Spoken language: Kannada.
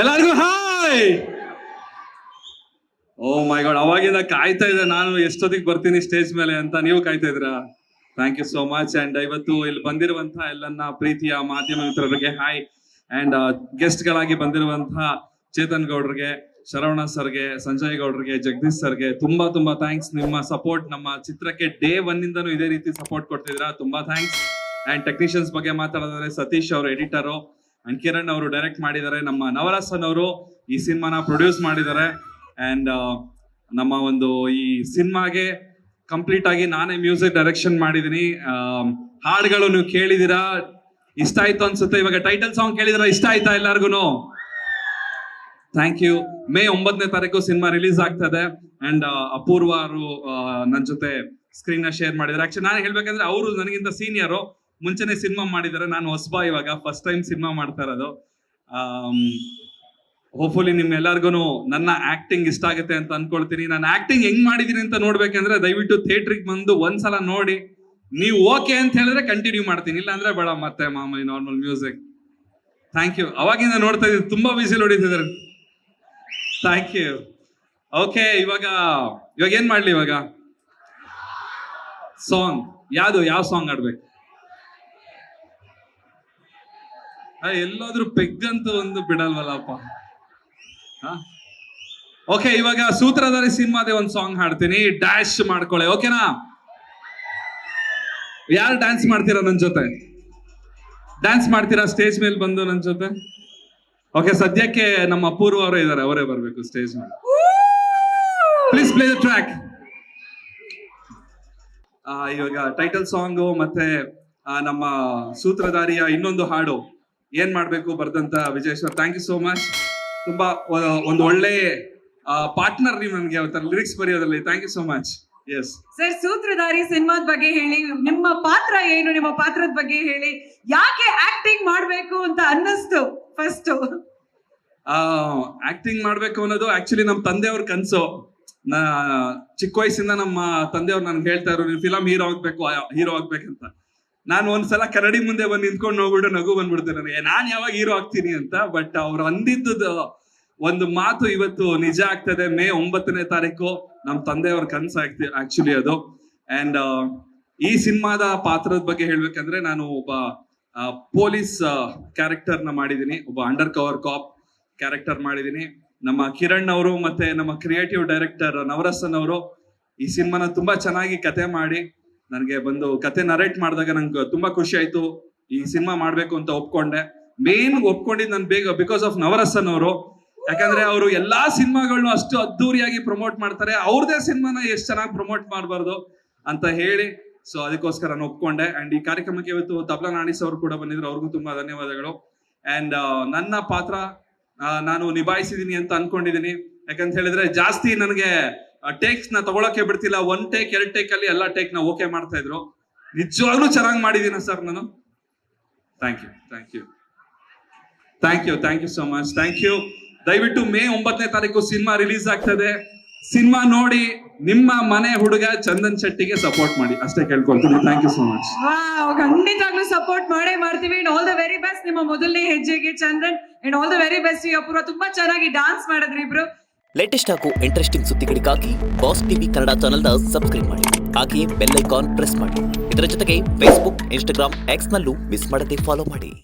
ಎಲ್ಲರಿಗೂ ಹಾಯ್. ಓ ಮೈ ಗಾಡ್, ಅವಾಗಿಂದ ಕಾಯ್ತಾ ಇದೆ ನಾನು ಎಷ್ಟೊತ್ತಿಗೆ ಬರ್ತೀನಿ ಸ್ಟೇಜ್ ಮೇಲೆ ಅಂತ. ನೀವು ಕಾಯ್ತಾ ಇದ್ದೀರಾ? Thank you so much. And ಇವತ್ತು ಇಲ್ಲಿ ಬಂದಿರುವಂತಹ ಎಲ್ಲನ್ನ ಪ್ರೀತಿಯ ಮಾಧ್ಯಮ ಮಿತ್ರರಿಗೆ ಹಾಯ್. ಅಂಡ್ ಗೆಸ್ಟ್ ಗಳಾಗಿ ಬಂದಿರುವಂತಹ ಚೇತನ್ ಗೌಡ್ರಿಗೆ, ಶರವಣ ಸರ್ಗೆ, ಸಂಜಯ್ ಗೌಡ್ರಿಗೆ, ಜಗದೀಶ್ ಸರ್ಗೆ ತುಂಬಾ ತುಂಬಾ ಥ್ಯಾಂಕ್ಸ್. ನಿಮ್ಮ ಸಪೋರ್ಟ್ ನಮ್ಮ ಚಿತ್ರಕ್ಕೆ ಡೇ ಒನ್ ಇಂದನೂ ಇದೇ ರೀತಿ ಸಪೋರ್ಟ್ ಕೊಡ್ತಿದ್ದೀರಾ, ತುಂಬಾ ಥ್ಯಾಂಕ್ಸ್. ಅಂಡ್ ಟೆಕ್ನಿಷಿಯನ್ಸ್ ಬಗ್ಗೆ ಮಾತಾಡೋದಾದ್ರೆ ಸತೀಶ್ ಅವರು ಎಡಿಟರು, ಅಂಡ್ ಕಿರಣ್ ಅವರು ಡೈರೆಕ್ಟ್ ಮಾಡಿದ್ದಾರೆ, ನಮ್ಮ ನವರಸನ್ ಅವರು ಈ ಸಿನಿಮಾನ ಪ್ರೊಡ್ಯೂಸ್ ಮಾಡಿದ್ದಾರೆ. ಅಂಡ್ ನಮ್ಮ ಒಂದು ಈ ಸಿನಿಮಾಗೆ ಕಂಪ್ಲೀಟ್ ಆಗಿ ನಾನೇ ಮ್ಯೂಸಿಕ್ ಡೈರೆಕ್ಷನ್ ಮಾಡಿದೀನಿ. ಹಾಡುಗಳು ನೀವು ಕೇಳಿದಿರಾ, ಇಷ್ಟ ಆಯ್ತು ಅನ್ಸುತ್ತೆ. ಇವಾಗ ಟೈಟಲ್ ಸಾಂಗ್ ಕೇಳಿದಿರಾ, ಇಷ್ಟ ಆಯ್ತಾ ಎಲ್ಲಾರ್ಗು? Thank you. ಮೇ 9ನೇ ತಾರೀಕು ಸಿನಿಮಾ ರಿಲೀಸ್ ಆಗ್ತದೆ. ಅಂಡ್ ಅಪೂರ್ವ ಅವರು ನನ್ನ ಜೊತೆ ಸ್ಕ್ರೀನ್ ನ ಶೇರ್ ಮಾಡಿದ್ದಾರೆ. ಆಕ್ಚುಲಿ ನಾನು ಹೇಳ್ಬೇಕಂದ್ರೆ ಅವರು ನನಗಿಂತ ಸೀನಿಯರು, ಮುಂಚೆನೆ ಸಿನಿಮಾ ಮಾಡಿದ್ದಾರೆ. ನಾನು ಹೊಸಬ, ಇವಾಗ ಫಸ್ಟ್ ಟೈಮ್ ಸಿನಿಮಾ ಮಾಡ್ತಾ ಇರೋದು. ಹೋಪ್ಫುಲಿ ನಿಮ್ಮೆಲ್ಲರಿಗೂ ನನ್ನ ಆಕ್ಟಿಂಗ್ ಇಷ್ಟ ಆಗುತ್ತೆ ಅಂತ ಅನ್ಕೊಳ್ತೀನಿ. ನಾನು ಆಕ್ಟಿಂಗ್ ಹೆಂಗ್ ಮಾಡಿದೀನಿ ಅಂತ ನೋಡ್ಬೇಕಂದ್ರೆ ದಯವಿಟ್ಟು ಥಿಯೇಟ್ರಿಗೆ ಬಂದು ಒಂದ್ಸಲ ನೋಡಿ. ನೀವು ಓಕೆ ಅಂತ ಹೇಳಿದ್ರೆ ಕಂಟಿನ್ಯೂ ಮಾಡ್ತೀನಿ, ಇಲ್ಲ ಅಂದ್ರೆ ಬೇಡ, ಮತ್ತೆ ಮಾಮೂಲಿ ನಾರ್ಮಲ್ ಮ್ಯೂಸಿಕ್. Thank you. ಅವಾಗಿಂದ ನೋಡ್ತಾ ಇದ್ದೀನಿ, ತುಂಬಾ ಬಿಸಿಲ್ ಹೊಡಿತಿದ್ದಾರೆ. Thank you. ಓಕೆ, ಇವಾಗ ಏನ್ ಮಾಡ್ಲಿ? ಇವಾಗ ಸಾಂಗ್ ಯಾವ ಸಾಂಗ್ ಆಡ್ಬೇಕು? ಎಲ್ಲಾದ್ರೂ ಪೆಗ್ಗಂತೂ ಒಂದು ಬಿಡಲ್ವಲ್ಲಪ್ಪ. ಓಕೆ, ಇವಾಗ ಸೂತ್ರಧಾರಿ ಸಿನಿಮಾದೇ ಒಂದು ಸಾಂಗ್ ಹಾಡ್ತೀನಿ, ಡ್ಯಾಶ್ ಮಾಡ್ಕೊಳ್ಳಿ. ಓಕೆನಾ? ಯಾರು ಡ್ಯಾನ್ಸ್ ಮಾಡ್ತೀರಾ ನನ್ನ ಜೊತೆ? ಡ್ಯಾನ್ಸ್ ಮಾಡ್ತೀರಾ ಸ್ಟೇಜ್ ಮೇಲೆ ಬಂದು ನನ್ನ ಜೊತೆ? ಓಕೆ, ಸದ್ಯಕ್ಕೆ ನಮ್ಮ ಅಪೂರ್ವ ಅವರೇ ಇದ್ದಾರೆ, ಅವರೇ ಬರ್ಬೇಕು ಸ್ಟೇಜ್ ಮೇಲೆ. Please play the track. ಇವಾಗ ಟೈಟಲ್ ಸಾಂಗು ಮತ್ತೆ ನಮ್ಮ ಸೂತ್ರಧಾರಿಯ ಇನ್ನೊಂದು ಹಾಡು ಏನ್ ಮಾಡ್ಬೇಕು ಬರ್ದಂತ Vijay sir, thank you so much. ತುಂಬಾ ಒಂದು ಒಳ್ಳೆ ಪಾರ್ಟ್ನರ್ ನೀವು ನನಗೆ ಲಿರಿಕ್ಸ್ ಬರೆಯೋದ್ರಲ್ಲಿ. Thank you so much. Yes sir, Sutradhari ಸಿನಿಮಾದ ಬಗ್ಗೆ ಹೇಳಿ, ನಿಮ್ಮ ಪಾತ್ರ ಏನು, ನಿಮ್ಮ ಪಾತ್ರದ ಬಗ್ಗೆ ಹೇಳಿ, ಯಾಕೆ ಆಕ್ಟಿಂಗ್ ಮಾಡ್ಬೇಕು ಅಂತ ಅನ್ನಿಸ್ತು ಫಸ್ಟ್? ಆಕ್ಟಿಂಗ್ ಮಾಡ್ಬೇಕು ಅನ್ನೋದು ಆಕ್ಚುಲಿ ನಮ್ಮ ತಂದೆಯವ್ರ ಕನ್ಸು. ಚಿಕ್ಕ ವಯಸ್ಸಿಂದ ನಮ್ಮ ತಂದೆಯವ್ರು ನನ್ಗೆ ಹೇಳ್ತಾ ಇದ್ರು, ನೀವು ಫಿಲಂ ಹೀರೋ ಆಗ್ಬೇಕಂತ. ನಾನು ಒಂದ್ಸಲ ಕರಡಿ ಮುಂದೆ ಬಂದು ನಿಂತ್ಕೊಂಡು ಹೋಗ್ಬಿಟ್ಟು ನಗು ಬಂದ್ಬಿಡ್ತೇನೆ ನನಗೆ, ನಾನ್ ಯಾವಾಗ ಹೀರೋ ಆಗ್ತೀನಿ ಅಂತ. ಬಟ್ ಅವ್ರು ಅಂದಿದ್ದು ಒಂದು ಮಾತು ಇವತ್ತು ನಿಜ ಆಗ್ತದೆ. ಮೇ 9ನೇ ತಾರೀಕು ನಮ್ಮ ತಂದೆಯವ್ರ ಕನ್ಸಾಗ್ತಿ ಆಕ್ಚುಲಿ ಅದು. ಅಂಡ್ ಈ ಸಿನಿಮಾದ ಪಾತ್ರದ ಬಗ್ಗೆ ಹೇಳ್ಬೇಕಂದ್ರೆ, ನಾನು ಒಬ್ಬ ಪೊಲೀಸ್ ಕ್ಯಾರೆಕ್ಟರ್ ನ ಮಾಡಿದೀನಿ, ಒಬ್ಬ ಅಂಡರ್ ಕವರ್ ಕಾಪ್ ಕ್ಯಾರೆಕ್ಟರ್ ಮಾಡಿದೀನಿ. ನಮ್ಮ ಕಿರಣ್ ಅವರು ಮತ್ತೆ ನಮ್ಮ ಕ್ರಿಯೇಟಿವ್ ಡೈರೆಕ್ಟರ್ ನವರಸನ್ ಅವರು ಈ ಸಿನಿಮಾನ ತುಂಬಾ ಚೆನ್ನಾಗಿ ಕತೆ ಮಾಡಿ ನನಗೆ ಬಂದು ಕತೆ ನರೇಟ್ ಮಾಡಿದಾಗ ನಂಗೆ ತುಂಬಾ ಖುಷಿ ಆಯ್ತು. ಈ ಸಿನಿಮಾ ಮಾಡ್ಬೇಕು ಅಂತ ಒಪ್ಕೊಂಡೆ. ಮೇನ್ ಒಪ್ಕೊಂಡಿದ್ದು ನಾನು ಬಿಕಾಸ್ ಆಫ್ ನವರಸನ್ ಅವರು. ಯಾಕಂದ್ರೆ ಅವರು ಎಲ್ಲಾ ಸಿನಿಮಾಗಳನ್ನೂ ಅಷ್ಟು ಅದ್ದೂರಿಯಾಗಿ ಪ್ರಮೋಟ್ ಮಾಡ್ತಾರೆ, ಅವ್ರದೇ ಸಿನಿಮಾನ ಎಷ್ಟು ಚೆನ್ನಾಗಿ ಪ್ರಮೋಟ್ ಮಾಡಬಾರ್ದು ಅಂತ ಹೇಳಿ, ಸೊ ಅದಕ್ಕೋಸ್ಕರ ನಾನು ಒಪ್ಕೊಂಡೆ. ಅಂಡ್ ಈ ಕಾರ್ಯಕ್ರಮಕ್ಕೆ ಇವತ್ತು ತಬ್ಲಾ ನಾಣಿಸ್ ಅವರು ಕೂಡ ಬಂದಿದ್ರು, ಅವ್ರಿಗೂ ತುಂಬಾ ಧನ್ಯವಾದಗಳು. ಅಂಡ್ ನನ್ನ ಪಾತ್ರ ನಾನು ನಿಭಾಯಿಸಿದೀನಿ ಅಂತ ಅನ್ಕೊಂಡಿದೀನಿ. ಯಾಕಂತ ಹೇಳಿದ್ರೆ ಜಾಸ್ತಿ ನನಗೆ ಟೇಕ್ಸ್ ನ ತಗೊಳಕ್ಕೆ ಬಿಡ್ತಿಲ್ಲ. 1 ಟೇಕ್ 2 ಟೇಕ್ ಅಲ್ಲಿ ಎಲ್ಲ ಟೇಕ್ ನ ಓಕೆ ಮಾಡ್ತಾ ಇದ್ರು. ನಿಜವಾಗ್ಲೂ ಚೆನ್ನಾಗಿ ಮಾಡಿದೀನ ಸರ್ ನಾನು. Thank you so much. Thank you. ದಯವಿಟ್ಟು ಮೇ 9ನೇ ತಾರೀಕು ಸಿನಿಮಾ ರಿಲೀಸ್ ಆಗ್ತದೆ. ಸಿನಿಮಾ ನೋಡಿ ನಿಮ್ಮ ಮನೆ ಹುಡುಗ ಚಂದನ್ ಶೆಟ್ಟಿಗೆ ಸಪೋರ್ಟ್ ಮಾಡಿ, ಅಷ್ಟೇ ಕೇಳ್ಕೊಳ್ತೀನಿ. Thank you so much. ಖಂಡಿತವಾಗ್ಲೂ ಸಪೋರ್ಟ್ ಮಾಡೇ ಮಾಡ್ತೀವಿ. And all the very best ನಿಮ್ಮ ಮೊದಲನೇ ಹೆಜ್ಜೆಗೆ Chandan. And all the very best Apoorva, ತುಂಬಾ ಚೆನ್ನಾಗಿ ಡಾನ್ಸ್ ಮಾಡಿದ್ರಿ ಇಬ್ರು. ಲೇಟೆಸ್ಟ್ ಹಾಗೂ ಇಂಟ್ರೆಸ್ಟಿಂಗ್ ಸುದ್ದಿಗಳಿಗಾಗಿ ಬಾಸ್ ಟಿವಿ ಕನ್ನಡ ಚಾನೆಲ್ನ ಸಬ್ಸ್ಕ್ರೈಬ್ ಮಾಡಿ, ಹಾಗೆಯೇ ಬೆಲ್ ಐಕಾನ್ ಪ್ರೆಸ್ ಮಾಡಿ. ಇದರ ಜೊತೆಗೆ ಫೇಸ್ಬುಕ್, ಇನ್ಸ್ಟಾಗ್ರಾಮ್, ಎಕ್ಸ್ ನಲ್ಲೂ ಮಿಸ್ ಮಾಡದೆ ಫಾಲೋ ಮಾಡಿ.